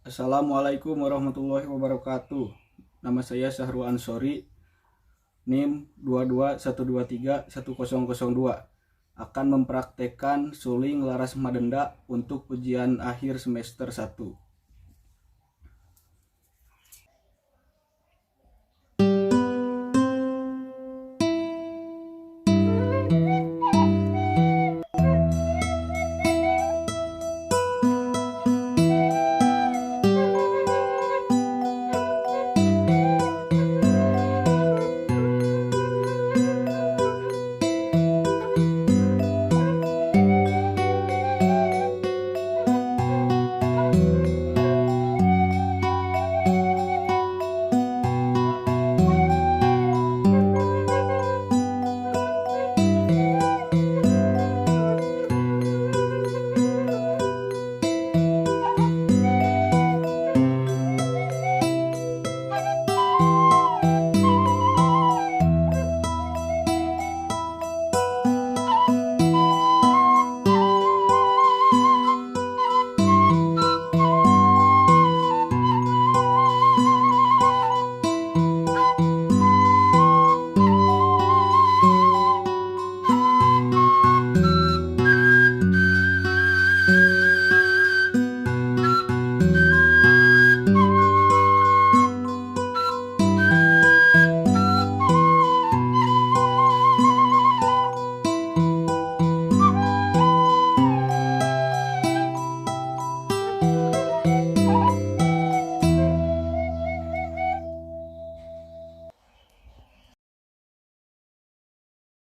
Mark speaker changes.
Speaker 1: Assalamualaikum warahmatullahi wabarakatuh. Nama saya Syahrul Ansori, NIM 221231002. Akan mempraktekkan suling laras madenda untuk ujian akhir semester 1.